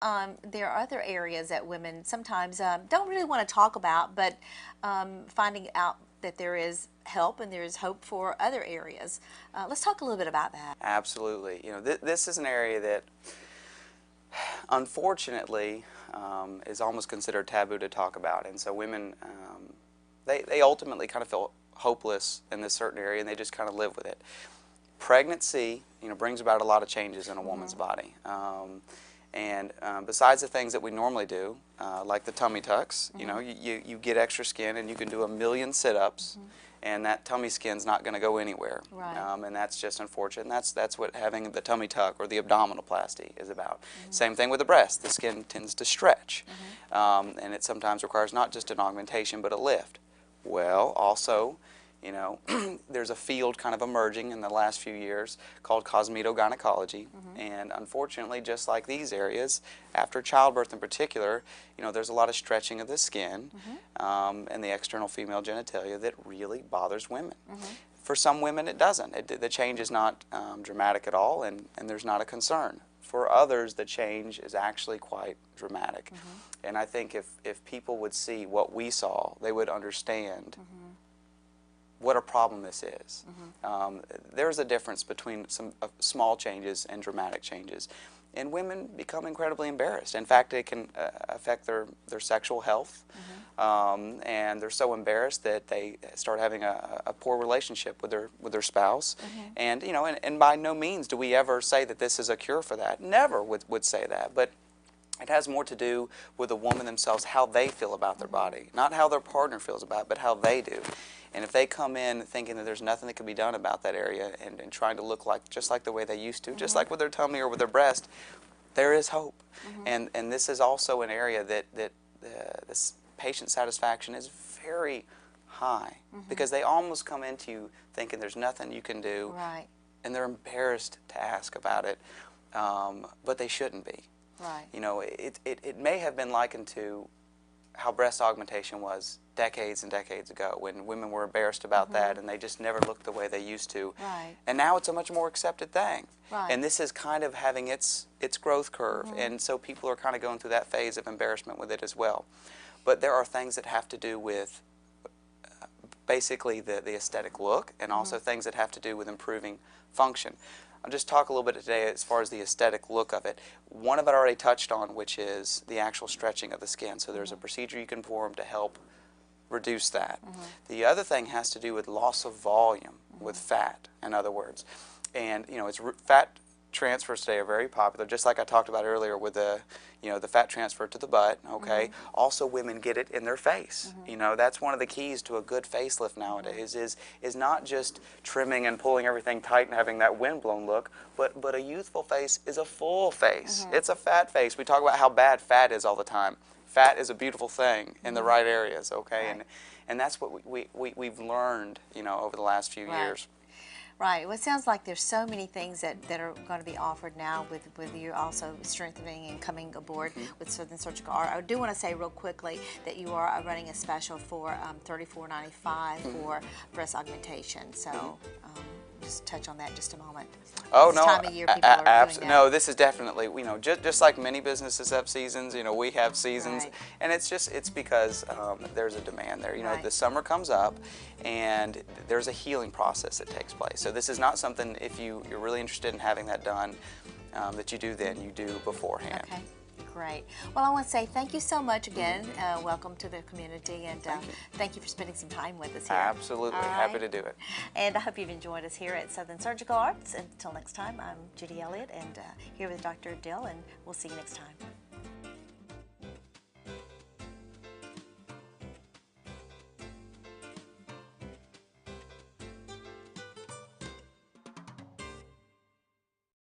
There are other areas that women sometimes don't really want to talk about, but finding out that there is help and there is hope for other areas. Let's talk a little bit about that. Absolutely. You know, this is an area that, unfortunately, is almost considered taboo to talk about, and so women, they ultimately kind of feel hopeless in this certain area, and they just kind of live with it. Pregnancy, you know, brings about a lot of changes in a woman's body. And besides the things that we normally do, like the tummy tucks, you know, you get extra skin and you can do 1,000,000 sit-ups, and that tummy skin's not going to go anywhere. Right. And that's just unfortunate. And that's what having the tummy tuck or the abdominoplasty is about. Same thing with the breast. The skin tends to stretch, and it sometimes requires not just an augmentation but a lift. Well, also, you know, there's a field kind of emerging in the last few years called cosmetogynecology, and unfortunately, just like these areas, after childbirth in particular, you know, there's a lot of stretching of the skin and the external female genitalia that really bothers women. For some women, it doesn't. The change is not dramatic at all, and there's not a concern. For others, the change is actually quite dramatic. And I think if people would see what we saw, they would understand what a problem this is. There's a difference between some small changes and dramatic changes. And women become incredibly embarrassed. In fact, it can affect their sexual health. And they're so embarrassed that they start having a poor relationship with their spouse. And, you know, and by no means do we ever say that this is a cure for that. Never would say that. But it has more to do with the woman themselves, how they feel about their body. Not how their partner feels about it, but how they do. And if they come in thinking that there's nothing that can be done about that area and trying to look like just like the way they used to, just like with their tummy or with their breast, there is hope. And this is also an area that this patient satisfaction is very high because they almost come into you thinking there's nothing you can do, and they're embarrassed to ask about it, but they shouldn't be. You know, it may have been likened to how breast augmentation was decades and decades ago when women were embarrassed about that and they just never looked the way they used to. And now it's a much more accepted thing. And this is kind of having its growth curve, and so people are kind of going through that phase of embarrassment with it as well. But there are things that have to do with basically the aesthetic look, and also things that have to do with improving function. I'll just talk a little bit today as far as the aesthetic look of it. One of it I already touched on, which is the actual stretching of the skin. So there's a procedure you can perform to help reduce that. The other thing has to do with loss of volume, with fat, in other words. And, you know, fat transfers today are very popular, just like I talked about earlier with the, you know, the fat transfer to the butt, okay? Also, women get it in their face. You know, that's one of the keys to a good facelift nowadays is not just trimming and pulling everything tight and having that windblown look, but a youthful face is a full face. It's a fat face. We talk about how bad fat is all the time. Fat is a beautiful thing in the right areas, okay? And that's what we've learned, you know, over the last few years. Right. Well, it sounds like there's so many things that are going to be offered now with you also strengthening and coming aboard with Southern Surgical Art. I do want to say real quickly that you are running a special for $34.95 for breast augmentation. So just touch on that just a moment. Oh, this no, time of year people are doing that. No, this is definitely, you know, just like many businesses have seasons, you know, we have seasons, and it's because there's a demand there. You know, the summer comes up, and there's a healing process that takes place. So this is not something, if you're really interested in having that done, that you do then, you do beforehand. Okay. Great. Well, I want to say thank you so much again. Welcome to the community, and thank you for spending some time with us here. Absolutely. Happy to do it. And I hope you've enjoyed us here at Southern Surgical Arts. Until next time, I'm Judy Elliott, and here with Dr. Dill, and we'll see you next time.